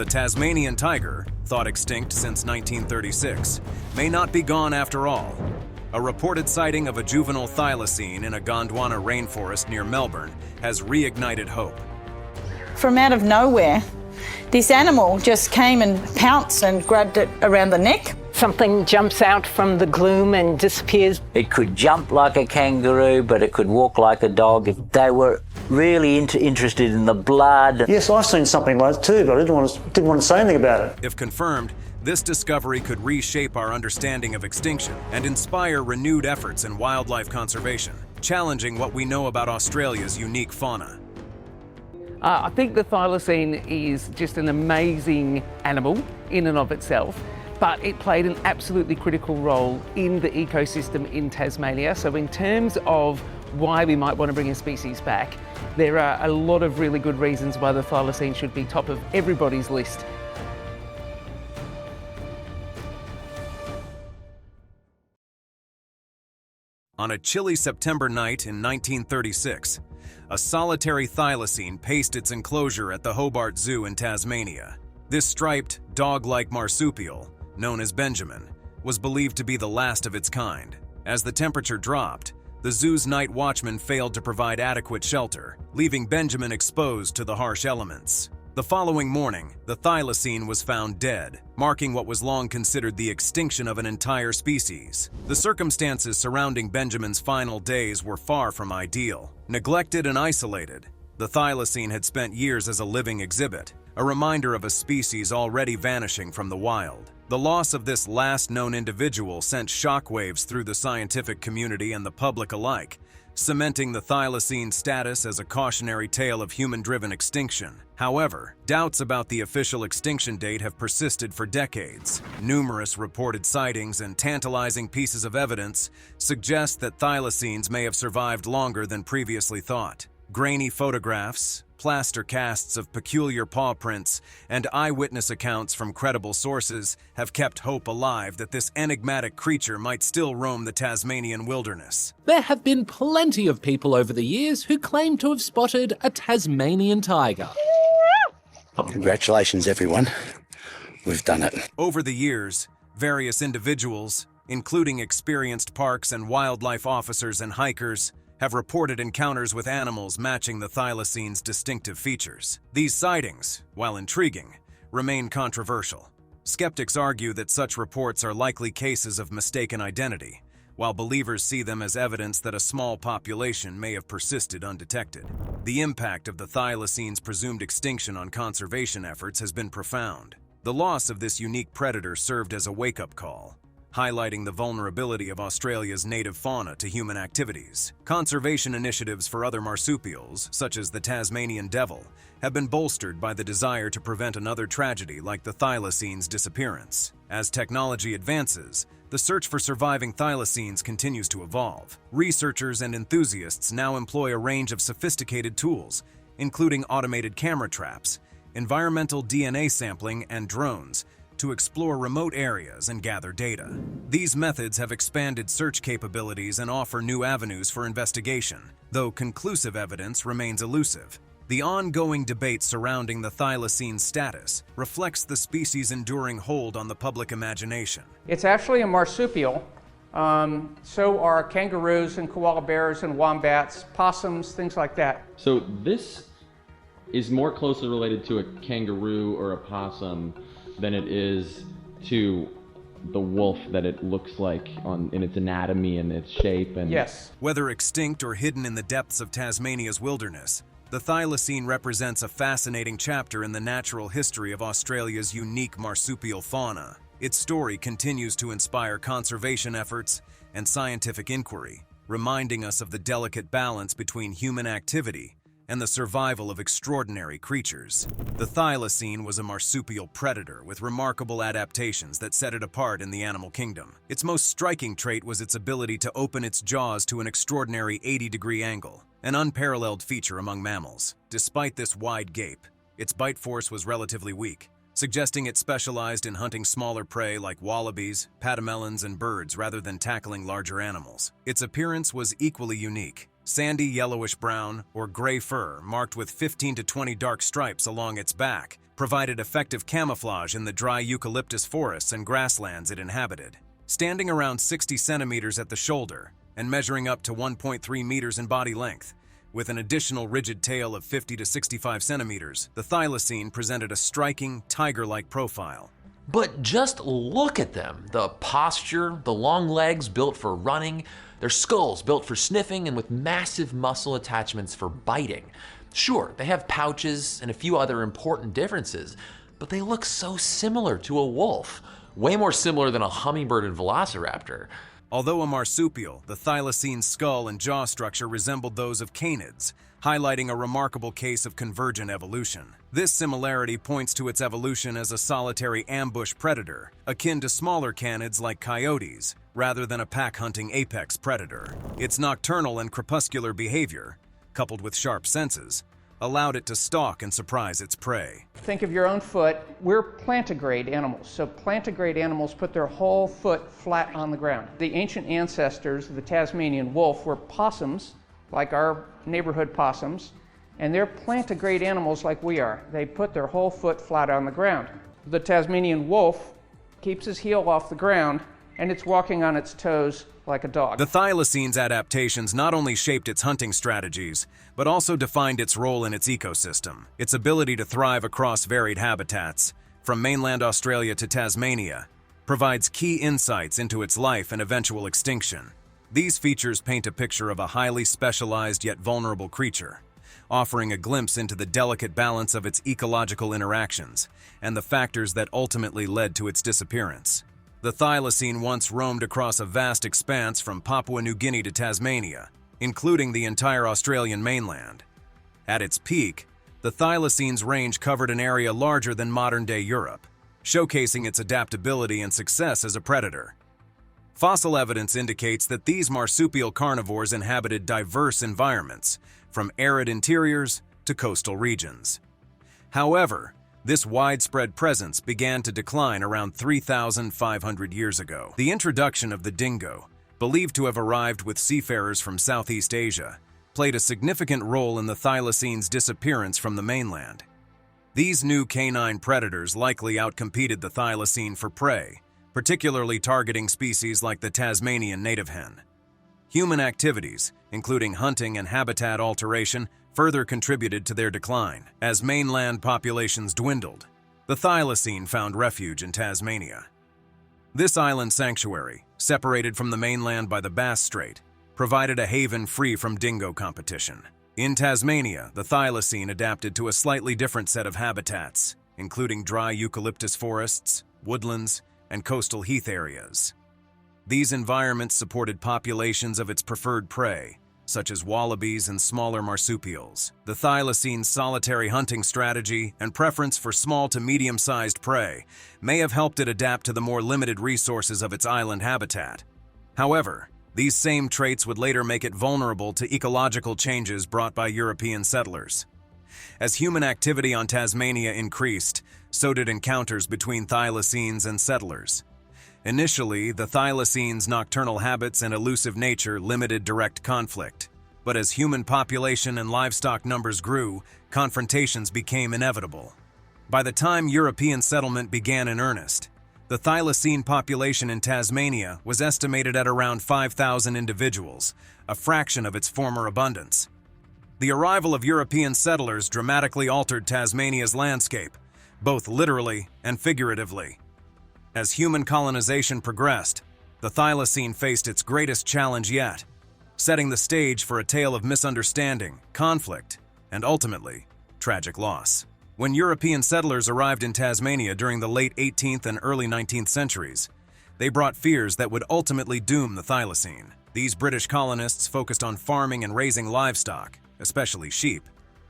The Tasmanian tiger, thought extinct since 1936, may not be gone after all. A reported sighting of a juvenile thylacine in a Gondwana rainforest near Melbourne has reignited hope. From out of nowhere, this animal just came and pounced and grabbed it around the neck. Something jumps out from the gloom and disappears. It could jump like a kangaroo, but it could walk like a dog. They were really interested in the blood. Yes, I've seen something like that too, but I didn't want to say anything about it. If confirmed, this discovery could reshape our understanding of extinction and inspire renewed efforts in wildlife conservation, challenging what we know about Australia's unique fauna. I think the thylacine is just an amazing animal in and of itself, but it played an absolutely critical role in the ecosystem in Tasmania. So in terms of why we might want to bring a species back, there are a lot of really good reasons why the thylacine should be top of everybody's list. On a chilly September night in 1936, a solitary thylacine paced its enclosure at the Hobart Zoo in Tasmania. This striped, dog-like marsupial, known as Benjamin, was believed to be the last of its kind. As the temperature dropped, the zoo's night watchman failed to provide adequate shelter, leaving Benjamin exposed to the harsh elements. The following morning, the thylacine was found dead, marking what was long considered the extinction of an entire species. The circumstances surrounding Benjamin's final days were far from ideal. Neglected and isolated, the thylacine had spent years as a living exhibit, a reminder of a species already vanishing from the wild. The loss of this last known individual sent shockwaves through the scientific community and the public alike, cementing the thylacine's status as a cautionary tale of human-driven extinction. However, doubts about the official extinction date have persisted for decades. Numerous reported sightings and tantalizing pieces of evidence suggest that thylacines may have survived longer than previously thought. Grainy photographs, plaster casts of peculiar paw prints, and eyewitness accounts from credible sources have kept hope alive that this enigmatic creature might still roam the Tasmanian wilderness. There have been plenty of people over the years who claim to have spotted a Tasmanian tiger. Congratulations, everyone. We've done it. Over the years, various individuals, including experienced parks and wildlife officers and hikers, have reported encounters with animals matching the thylacine's distinctive features. These sightings, while intriguing, remain controversial. Skeptics argue that such reports are likely cases of mistaken identity, while believers see them as evidence that a small population may have persisted undetected. The impact of the thylacine's presumed extinction on conservation efforts has been profound. The loss of this unique predator served as a wake-up call, highlighting the vulnerability of Australia's native fauna to human activities. Conservation initiatives for other marsupials, such as the Tasmanian devil, have been bolstered by the desire to prevent another tragedy like the thylacine's disappearance. As technology advances, the search for surviving thylacines continues to evolve. Researchers and enthusiasts now employ a range of sophisticated tools, including automated camera traps, environmental DNA sampling, and drones, to explore remote areas and gather data. These methods have expanded search capabilities and offer new avenues for investigation, though conclusive evidence remains elusive. The ongoing debate surrounding the thylacine's status reflects the species' enduring hold on the public imagination. It's actually a marsupial. So are kangaroos and koala bears and wombats, possums, things like that. So this is more closely related to a kangaroo or a possum than it is to the wolf that it looks like in its anatomy and its shape. And yes. Whether extinct or hidden in the depths of Tasmania's wilderness, the thylacine represents a fascinating chapter in the natural history of Australia's unique marsupial fauna. Its story continues to inspire conservation efforts and scientific inquiry, reminding us of the delicate balance between human activity and the survival of extraordinary creatures. The thylacine was a marsupial predator with remarkable adaptations that set it apart in the animal kingdom. Its most striking trait was its ability to open its jaws to an extraordinary 80-degree angle, an unparalleled feature among mammals. Despite this wide gape, its bite force was relatively weak, suggesting it specialized in hunting smaller prey like wallabies, patamelons, and birds rather than tackling larger animals. Its appearance was equally unique. Sandy yellowish-brown or gray fur marked with 15 to 20 dark stripes along its back provided effective camouflage in the dry eucalyptus forests and grasslands it inhabited. Standing around 60 centimeters at the shoulder and measuring up to 1.3 meters in body length, with an additional rigid tail of 50 to 65 centimeters, the thylacine presented a striking, tiger-like profile. But just look at them. The posture, the long legs built for running, their skulls built for sniffing, and with massive muscle attachments for biting. Sure, they have pouches and a few other important differences, but they look so similar to a wolf. Way more similar than a hummingbird and velociraptor. Although a marsupial, the thylacine's skull and jaw structure resembled those of canids, highlighting a remarkable case of convergent evolution. This similarity points to its evolution as a solitary ambush predator, akin to smaller canids like coyotes, rather than a pack-hunting apex predator. Its nocturnal and crepuscular behavior, coupled with sharp senses, allowed it to stalk and surprise its prey. Think of your own foot. We're plantigrade animals. So plantigrade animals put their whole foot flat on the ground. The ancient ancestors of the Tasmanian wolf were possums, like our neighborhood possums, and they're plantigrade animals like we are. They put their whole foot flat on the ground. The Tasmanian wolf keeps his heel off the ground, and it's walking on its toes like a dog. The thylacine's adaptations not only shaped its hunting strategies, but also defined its role in its ecosystem. Its ability to thrive across varied habitats, from mainland Australia to Tasmania, provides key insights into its life and eventual extinction. These features paint a picture of a highly specialized yet vulnerable creature, offering a glimpse into the delicate balance of its ecological interactions and the factors that ultimately led to its disappearance. The thylacine once roamed across a vast expanse from Papua New Guinea to Tasmania, including the entire Australian mainland. At its peak, the thylacine's range covered an area larger than modern-day Europe, showcasing its adaptability and success as a predator. Fossil evidence indicates that these marsupial carnivores inhabited diverse environments, from arid interiors to coastal regions. However, this widespread presence began to decline around 3,500 years ago. The introduction of the dingo, believed to have arrived with seafarers from Southeast Asia, played a significant role in the thylacine's disappearance from the mainland. These new canine predators likely outcompeted the thylacine for prey, particularly targeting species like the Tasmanian native hen. Human activities, including hunting and habitat alteration, further contributed to their decline. As mainland populations dwindled, the thylacine found refuge in Tasmania. This island sanctuary, separated from the mainland by the Bass Strait, provided a haven free from dingo competition. In Tasmania, the thylacine adapted to a slightly different set of habitats, including dry eucalyptus forests, woodlands, and coastal heath areas. These environments supported populations of its preferred prey, such as wallabies and smaller marsupials. The thylacine's solitary hunting strategy and preference for small to medium-sized prey may have helped it adapt to the more limited resources of its island habitat. However, these same traits would later make it vulnerable to ecological changes brought by European settlers. As human activity on Tasmania increased, so did encounters between thylacines and settlers. Initially, the thylacine's nocturnal habits and elusive nature limited direct conflict, but as human population and livestock numbers grew, confrontations became inevitable. By the time European settlement began in earnest, the thylacine population in Tasmania was estimated at around 5,000 individuals, a fraction of its former abundance. The arrival of European settlers dramatically altered Tasmania's landscape, both literally and figuratively. As human colonization progressed, the thylacine faced its greatest challenge yet, setting the stage for a tale of misunderstanding, conflict, and ultimately, tragic loss. When European settlers arrived in Tasmania during the late 18th and early 19th centuries, they brought fears that would ultimately doom the thylacine. These British colonists, focused on farming and raising livestock, especially sheep,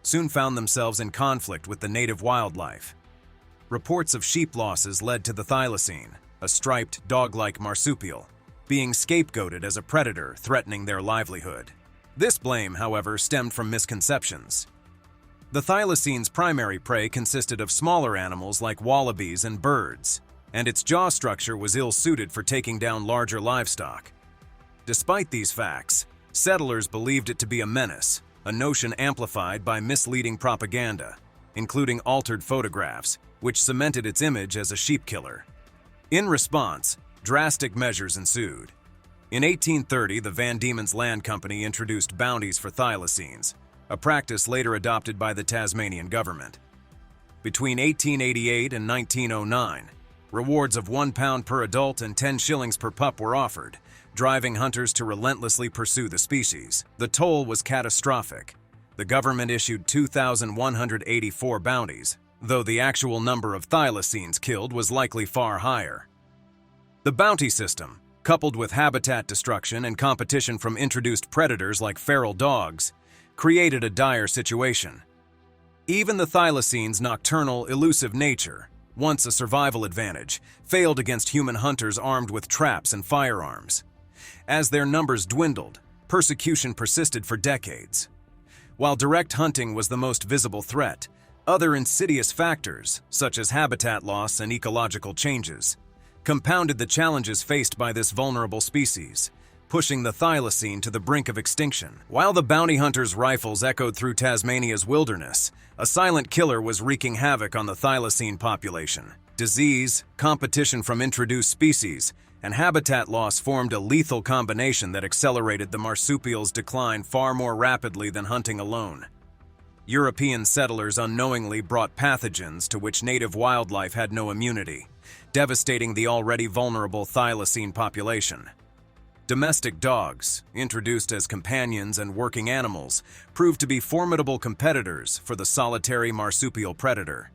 soon found themselves in conflict with the native wildlife. Reports of sheep losses led to the thylacine, a striped, dog-like marsupial, being scapegoated as a predator threatening their livelihood. This blame, however, stemmed from misconceptions. The thylacine's primary prey consisted of smaller animals like wallabies and birds, and its jaw structure was ill-suited for taking down larger livestock. Despite these facts, settlers believed it to be a menace, a notion amplified by misleading propaganda. including altered photographs, which cemented its image as a sheep killer. In response, drastic measures ensued. In 1830, the Van Diemen's Land Company introduced bounties for thylacines, a practice later adopted by the Tasmanian government. Between 1888 and 1909, rewards of £1 per adult and 10 shillings per pup were offered, driving hunters to relentlessly pursue the species. The toll was catastrophic. The government issued 2,184 bounties, though the actual number of thylacines killed was likely far higher. The bounty system, coupled with habitat destruction and competition from introduced predators like feral dogs, created a dire situation. Even the thylacines' nocturnal, elusive nature, once a survival advantage, failed against human hunters armed with traps and firearms. As their numbers dwindled, persecution persisted for decades. While direct hunting was the most visible threat, other insidious factors, such as habitat loss and ecological changes, compounded the challenges faced by this vulnerable species, pushing the thylacine to the brink of extinction. While the bounty hunters' rifles echoed through Tasmania's wilderness, a silent killer was wreaking havoc on the thylacine population. Disease, competition from introduced species, and habitat loss formed a lethal combination that accelerated the marsupial's decline far more rapidly than hunting alone. European settlers unknowingly brought pathogens to which native wildlife had no immunity, devastating the already vulnerable thylacine population. Domestic dogs, introduced as companions and working animals, proved to be formidable competitors for the solitary marsupial predator.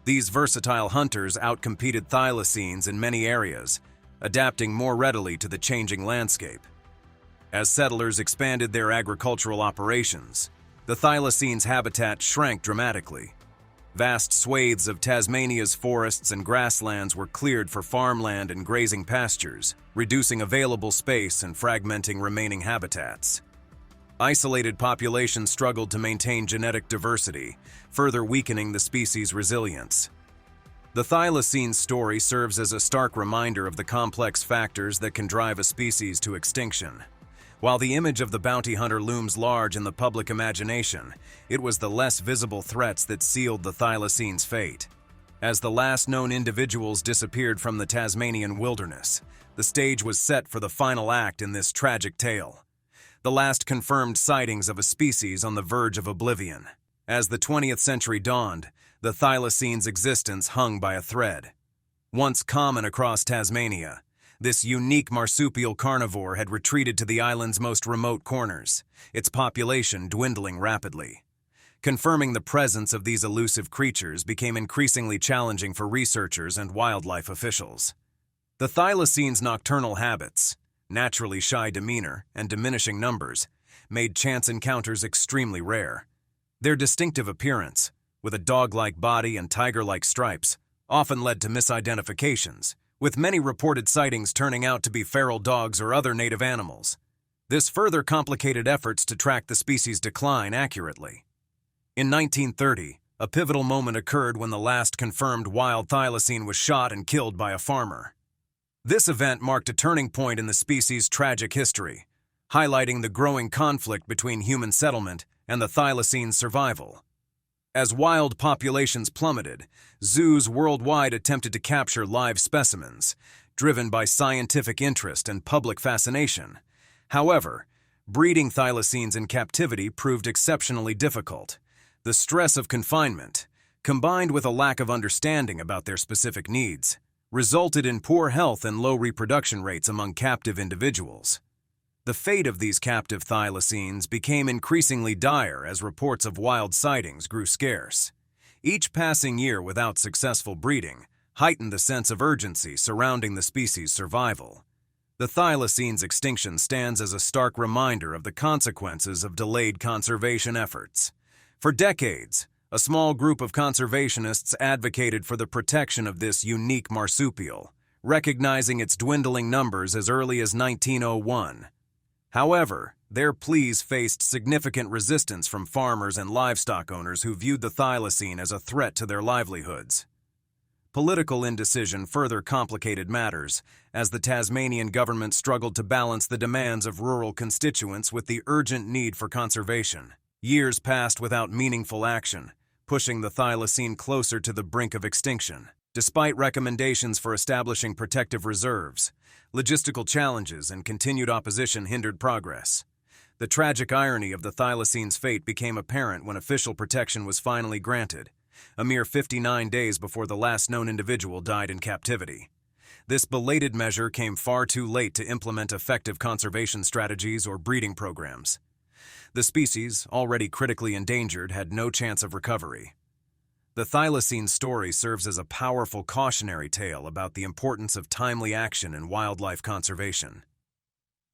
These versatile hunters outcompeted thylacines in many areas, adapting more readily to the changing landscape. As settlers expanded their agricultural operations, the thylacines' habitat shrank dramatically. Vast swathes of Tasmania's forests and grasslands were cleared for farmland and grazing pastures, reducing available space and fragmenting remaining habitats. Isolated populations struggled to maintain genetic diversity, further weakening the species' resilience. The thylacine story serves as a stark reminder of the complex factors that can drive a species to extinction. While the image of the bounty hunter looms large in the public imagination, it was the less visible threats that sealed the thylacine's fate. As the last known individuals disappeared from the Tasmanian wilderness, the stage was set for the final act in this tragic tale. The last confirmed sightings of a species on the verge of oblivion. As the 20th century dawned, the thylacine's existence hung by a thread. Once common across Tasmania, this unique marsupial carnivore had retreated to the island's most remote corners, its population dwindling rapidly. Confirming the presence of these elusive creatures became increasingly challenging for researchers and wildlife officials. The thylacine's nocturnal habits, naturally shy demeanor, and diminishing numbers made chance encounters extremely rare. Their distinctive appearance, with a dog-like body and tiger-like stripes, often led to misidentifications, with many reported sightings turning out to be feral dogs or other native animals. This further complicated efforts to track the species' decline accurately. In 1930, a pivotal moment occurred when the last confirmed wild thylacine was shot and killed by a farmer. This event marked a turning point in the species' tragic history, highlighting the growing conflict between human settlement and the thylacine's survival. As wild populations plummeted, zoos worldwide attempted to capture live specimens, driven by scientific interest and public fascination. However, breeding thylacines in captivity proved exceptionally difficult. The stress of confinement, combined with a lack of understanding about their specific needs, resulted in poor health and low reproduction rates among captive individuals. The fate of these captive thylacines became increasingly dire as reports of wild sightings grew scarce. Each passing year without successful breeding heightened the sense of urgency surrounding the species' survival. The thylacine's extinction stands as a stark reminder of the consequences of delayed conservation efforts. For decades, a small group of conservationists advocated for the protection of this unique marsupial, recognizing its dwindling numbers as early as 1901. However, their pleas faced significant resistance from farmers and livestock owners who viewed the thylacine as a threat to their livelihoods. Political indecision further complicated matters, as the Tasmanian government struggled to balance the demands of rural constituents with the urgent need for conservation. Years passed without meaningful action, pushing the thylacine closer to the brink of extinction. Despite recommendations for establishing protective reserves, logistical challenges and continued opposition hindered progress. The tragic irony of the thylacine's fate became apparent when official protection was finally granted, a mere 59 days before the last known individual died in captivity. This belated measure came far too late to implement effective conservation strategies or breeding programs. The species, already critically endangered, had no chance of recovery. The thylacine story serves as a powerful cautionary tale about the importance of timely action in wildlife conservation.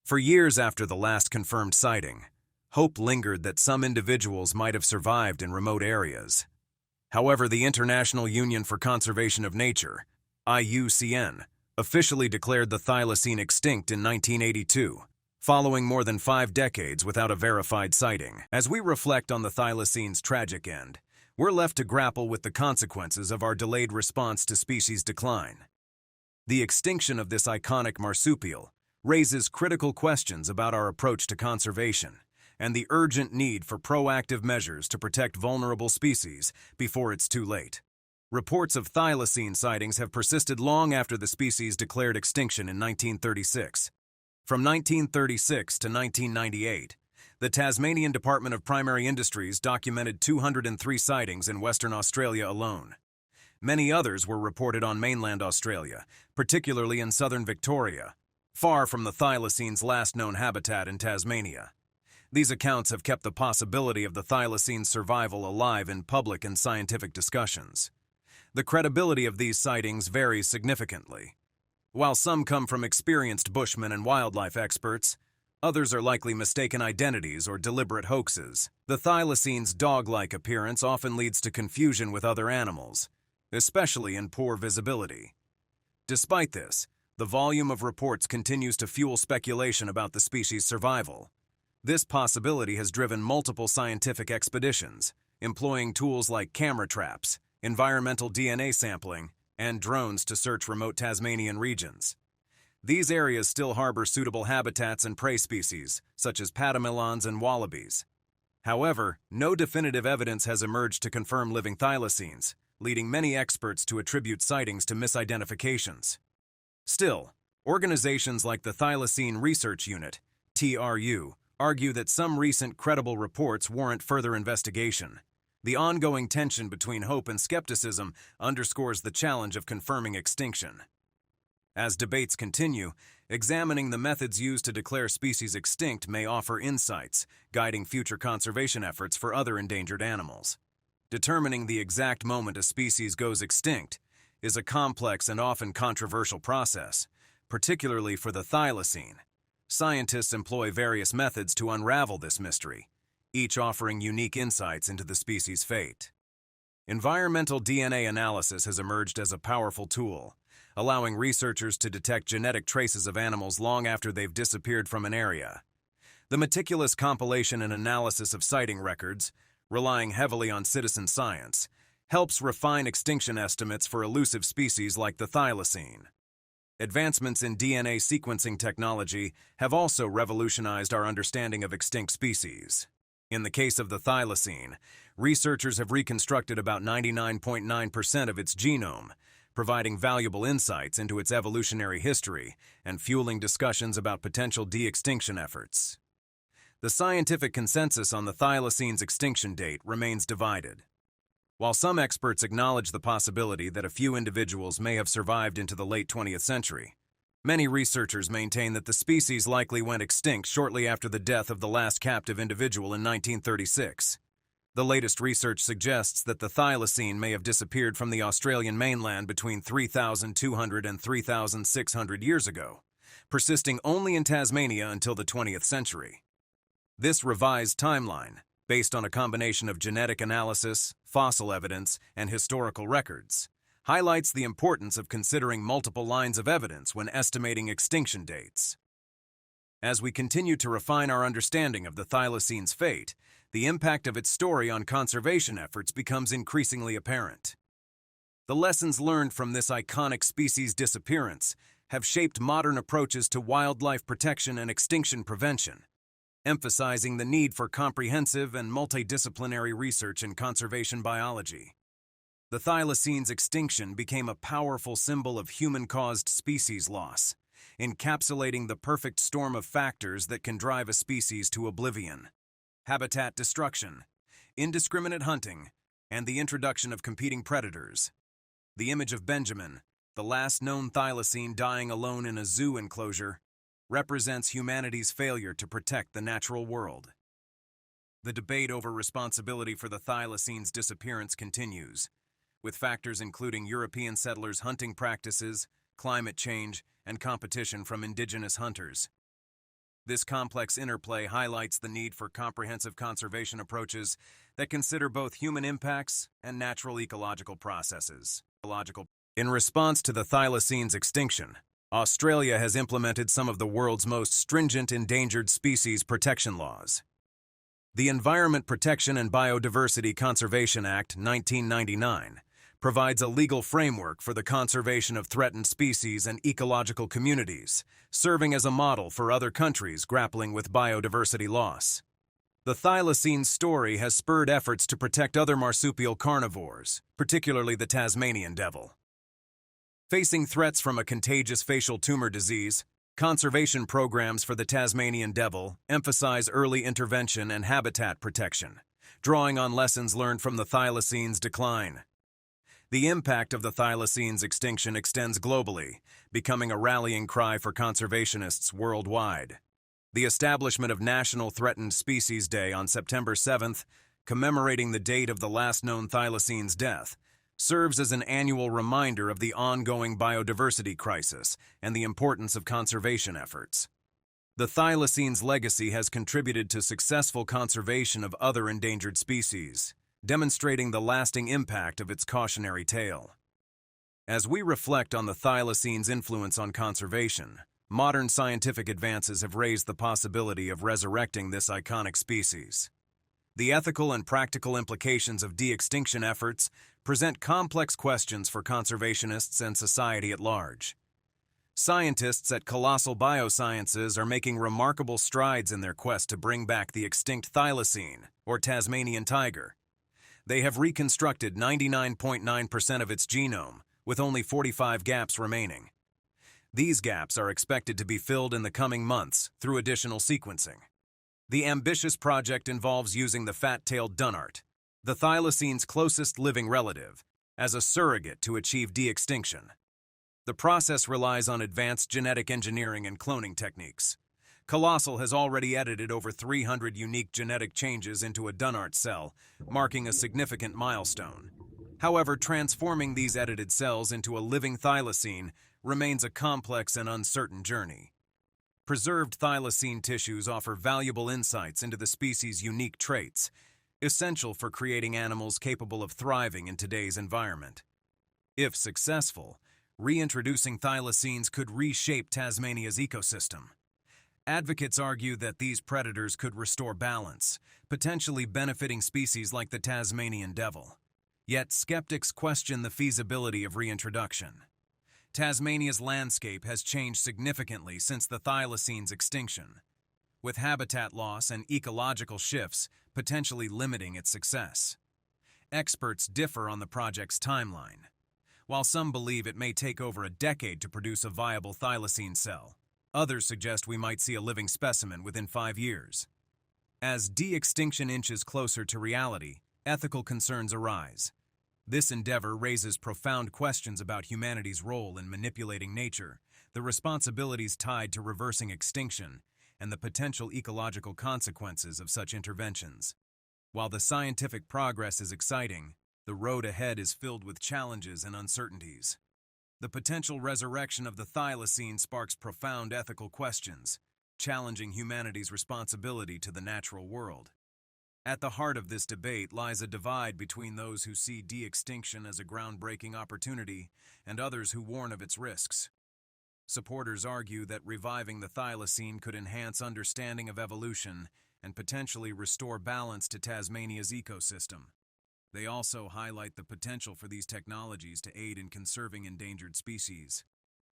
For years after the last confirmed sighting, hope lingered that some individuals might have survived in remote areas. However, the International Union for Conservation of Nature, IUCN, officially declared the thylacine extinct in 1982, following more than 5 decades without a verified sighting. As we reflect on the thylacine's tragic end, we're left to grapple with the consequences of our delayed response to species decline. The extinction of this iconic marsupial raises critical questions about our approach to conservation and the urgent need for proactive measures to protect vulnerable species before it's too late. Reports of thylacine sightings have persisted long after the species declared extinction in 1936. From 1936 to 1998, the Tasmanian Department of Primary Industries documented 203 sightings in Western Australia alone. Many others were reported on mainland Australia, particularly in southern Victoria, far from the thylacine's last known habitat in Tasmania. These accounts have kept the possibility of the thylacine's survival alive in public and scientific discussions. The credibility of these sightings varies significantly. While some come from experienced bushmen and wildlife experts, others are likely mistaken identities or deliberate hoaxes. The thylacine's dog-like appearance often leads to confusion with other animals, especially in poor visibility. Despite this, the volume of reports continues to fuel speculation about the species' survival. This possibility has driven multiple scientific expeditions, employing tools like camera traps, environmental DNA sampling, and drones to search remote Tasmanian regions. These areas still harbor suitable habitats and prey species, such as pademelons and wallabies. However, no definitive evidence has emerged to confirm living thylacines, leading many experts to attribute sightings to misidentifications. Still, organizations like the Thylacine Research Unit, TRU, argue that some recent credible reports warrant further investigation. The ongoing tension between hope and skepticism underscores the challenge of confirming extinction. As debates continue, examining the methods used to declare species extinct may offer insights, guiding future conservation efforts for other endangered animals. Determining the exact moment a species goes extinct is a complex and often controversial process, particularly for the thylacine. Scientists employ various methods to unravel this mystery, each offering unique insights into the species' fate. Environmental DNA analysis has emerged as a powerful tool, allowing researchers to detect genetic traces of animals long after they've disappeared from an area. The meticulous compilation and analysis of sighting records, relying heavily on citizen science, helps refine extinction estimates for elusive species like the thylacine. Advancements in DNA sequencing technology have also revolutionized our understanding of extinct species. In the case of the thylacine, researchers have reconstructed about 99.9% of its genome, providing valuable insights into its evolutionary history and fueling discussions about potential de-extinction efforts. The scientific consensus on the thylacine's extinction date remains divided. While some experts acknowledge the possibility that a few individuals may have survived into the late 20th century, many researchers maintain that the species likely went extinct shortly after the death of the last captive individual in 1936. The latest research suggests that the thylacine may have disappeared from the Australian mainland between 3,200 and 3,600 years ago, persisting only in Tasmania until the 20th century. This revised timeline, based on a combination of genetic analysis, fossil evidence, and historical records, highlights the importance of considering multiple lines of evidence when estimating extinction dates. As we continue to refine our understanding of the thylacine's fate, the impact of its story on conservation efforts becomes increasingly apparent. The lessons learned from this iconic species' disappearance have shaped modern approaches to wildlife protection and extinction prevention. emphasizing the need for comprehensive and multidisciplinary research in conservation biology. The Thylacine's extinction became a powerful symbol of human-caused species loss, encapsulating the perfect storm of factors that can drive a species to oblivion. Habitat destruction, indiscriminate hunting, and the introduction of competing predators. The image of Benjamin, the last known thylacine dying alone in a zoo enclosure, represents humanity's failure to protect the natural world. The debate over responsibility for the thylacine's disappearance continues, with factors including European settlers' hunting practices, climate change, and competition from indigenous hunters. This complex interplay highlights the need for comprehensive conservation approaches that consider both human impacts and natural ecological processes. In response to the thylacine's extinction, Australia has implemented some of the world's most stringent endangered species protection laws. The Environment Protection and Biodiversity Conservation Act 1999 provides a legal framework for the conservation of threatened species and ecological communities, serving as a model for other countries grappling with biodiversity loss. The thylacine story has spurred efforts to protect other marsupial carnivores, particularly the Tasmanian devil. Facing threats from a contagious facial tumor disease, conservation programs for the Tasmanian devil emphasize early intervention and habitat protection, drawing on lessons learned from the thylacine's decline. The impact of the thylacine's extinction extends globally, becoming a rallying cry for conservationists worldwide. The establishment of National Threatened Species Day on September 7th, commemorating the date of the last known thylacine's death, serves as an annual reminder of the ongoing biodiversity crisis and the importance of conservation efforts. The thylacine's legacy has contributed to successful conservation of other endangered species, demonstrating the lasting impact of its cautionary tale. As we reflect on the thylacine's influence on conservation, modern scientific advances have raised the possibility of resurrecting this iconic species. The ethical and practical implications of de-extinction efforts present complex questions for conservationists and society at large. Scientists at Colossal Biosciences are making remarkable strides in their quest to bring back the extinct thylacine, or Tasmanian tiger. They have reconstructed 99.9% of its genome, with only 45 gaps remaining. These gaps are expected to be filled in the coming months through additional sequencing. The ambitious project involves using the fat-tailed dunnart, the thylacine's closest living relative, as a surrogate to achieve de-extinction. The process relies on advanced genetic engineering and cloning techniques. Colossal has already edited over 300 unique genetic changes into a dunnart cell, marking a significant milestone. However, transforming these edited cells into a living thylacine remains a complex and uncertain journey. Preserved thylacine tissues offer valuable insights into the species' unique traits, essential for creating animals capable of thriving in today's environment. If successful, reintroducing thylacines could reshape Tasmania's ecosystem. Advocates argue that these predators could restore balance, potentially benefiting species like the Tasmanian devil. Yet skeptics question the feasibility of reintroduction. Tasmania's landscape has changed significantly since the thylacine's extinction, with habitat loss and ecological shifts potentially limiting its success. Experts differ on the project's timeline. While some believe it may take over a decade to produce a viable thylacine cell, others suggest we might see a living specimen within 5 years. As de-extinction inches closer to reality, ethical concerns arise. This endeavor raises profound questions about humanity's role in manipulating nature, the responsibilities tied to reversing extinction, and the potential ecological consequences of such interventions. While the scientific progress is exciting, the road ahead is filled with challenges and uncertainties. The potential resurrection of the thylacine sparks profound ethical questions, challenging humanity's responsibility to the natural world. At the heart of this debate lies a divide between those who see de-extinction as a groundbreaking opportunity and others who warn of its risks. Supporters argue that reviving the thylacine could enhance understanding of evolution and potentially restore balance to Tasmania's ecosystem. They also highlight the potential for these technologies to aid in conserving endangered species.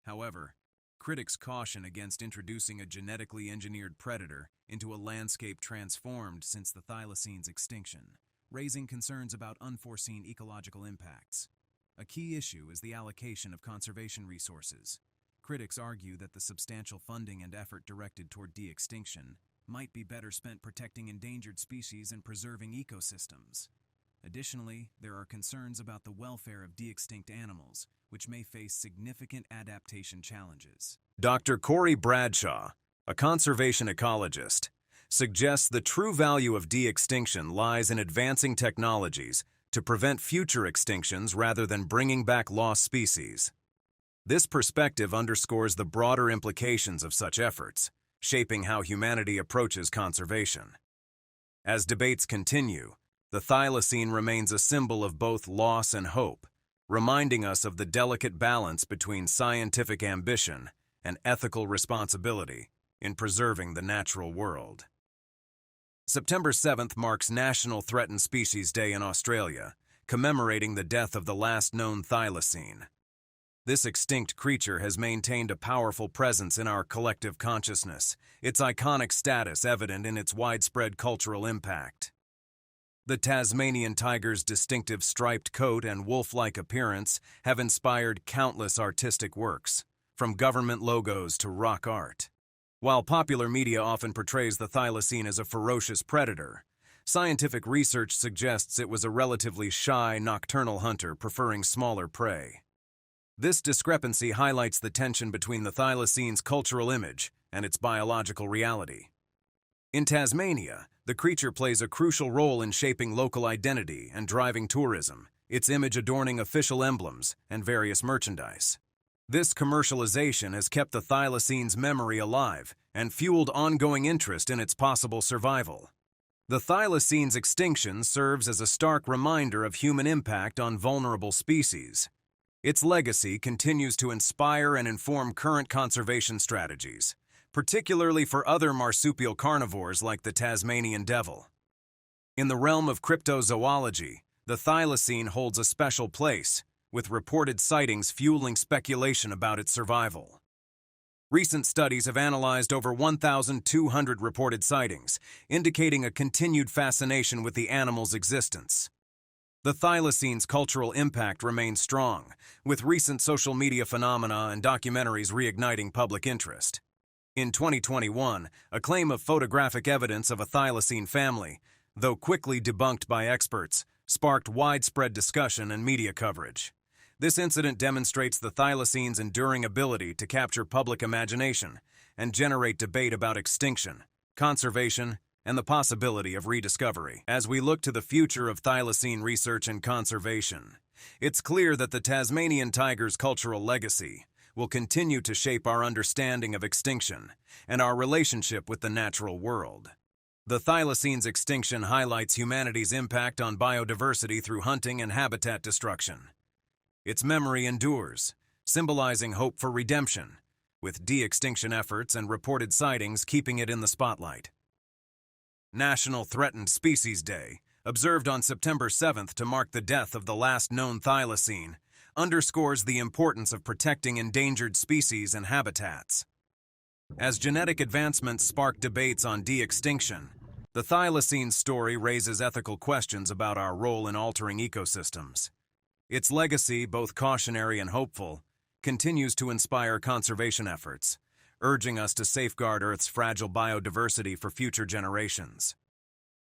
However, Critics caution against introducing a genetically engineered predator into a landscape transformed since the Thylacine's extinction, raising concerns about unforeseen ecological impacts. A key issue is the allocation of conservation resources. Critics argue that the substantial funding and effort directed toward de-extinction might be better spent protecting endangered species and preserving ecosystems. Additionally, there are concerns about the welfare of de-extinct animals, which may face significant adaptation challenges. Dr. Corey Bradshaw, a conservation ecologist, suggests the true value of de-extinction lies in advancing technologies to prevent future extinctions rather than bringing back lost species. This perspective underscores the broader implications of such efforts, shaping how humanity approaches conservation. As debates continue, the Thylacine remains a symbol of both loss and hope, reminding us of the delicate balance between scientific ambition and ethical responsibility in preserving the natural world. September 7th marks National Threatened Species Day in Australia, commemorating the death of the last known thylacine. This extinct creature has maintained a powerful presence in our collective consciousness, its iconic status evident in its widespread cultural impact. The Tasmanian tiger's distinctive striped coat and wolf-like appearance have inspired countless artistic works, from government logos to rock art. While popular media often portrays the thylacine as a ferocious predator, scientific research suggests it was a relatively shy, nocturnal hunter preferring smaller prey. This discrepancy highlights the tension between the thylacine's cultural image and its biological reality. In Tasmania, the creature plays a crucial role in shaping local identity and driving tourism, its image adorning official emblems and various merchandise. This commercialization has kept the thylacine's memory alive and fueled ongoing interest in its possible survival. The thylacine's extinction serves as a stark reminder of human impact on vulnerable species. Its legacy continues to inspire and inform current conservation strategies, particularly for other marsupial carnivores like the Tasmanian devil. In the realm of cryptozoology, the thylacine holds a special place, with reported sightings fueling speculation about its survival. Recent studies have analyzed over 1,200 reported sightings, indicating a continued fascination with the animal's existence. The thylacine's cultural impact remains strong, with recent social media phenomena and documentaries reigniting public interest. In 2021, a claim of photographic evidence of a thylacine family, though quickly debunked by experts, sparked widespread discussion and media coverage. This incident demonstrates the thylacine's enduring ability to capture public imagination and generate debate about extinction, conservation, and the possibility of rediscovery. As we look to the future of thylacine research and conservation, it's clear that the Tasmanian tiger's cultural legacy will continue to shape our understanding of extinction and our relationship with the natural world. The thylacine's extinction highlights humanity's impact on biodiversity through hunting and habitat destruction. Its memory endures, symbolizing hope for redemption, with de-extinction efforts and reported sightings keeping it in the spotlight. National Threatened Species Day, observed on September 7th to mark the death of the last known thylacine, underscores the importance of protecting endangered species and habitats. As genetic advancements spark debates on de-extinction, the thylacine's story raises ethical questions about our role in altering ecosystems. Its legacy, both cautionary and hopeful, continues to inspire conservation efforts, urging us to safeguard Earth's fragile biodiversity for future generations.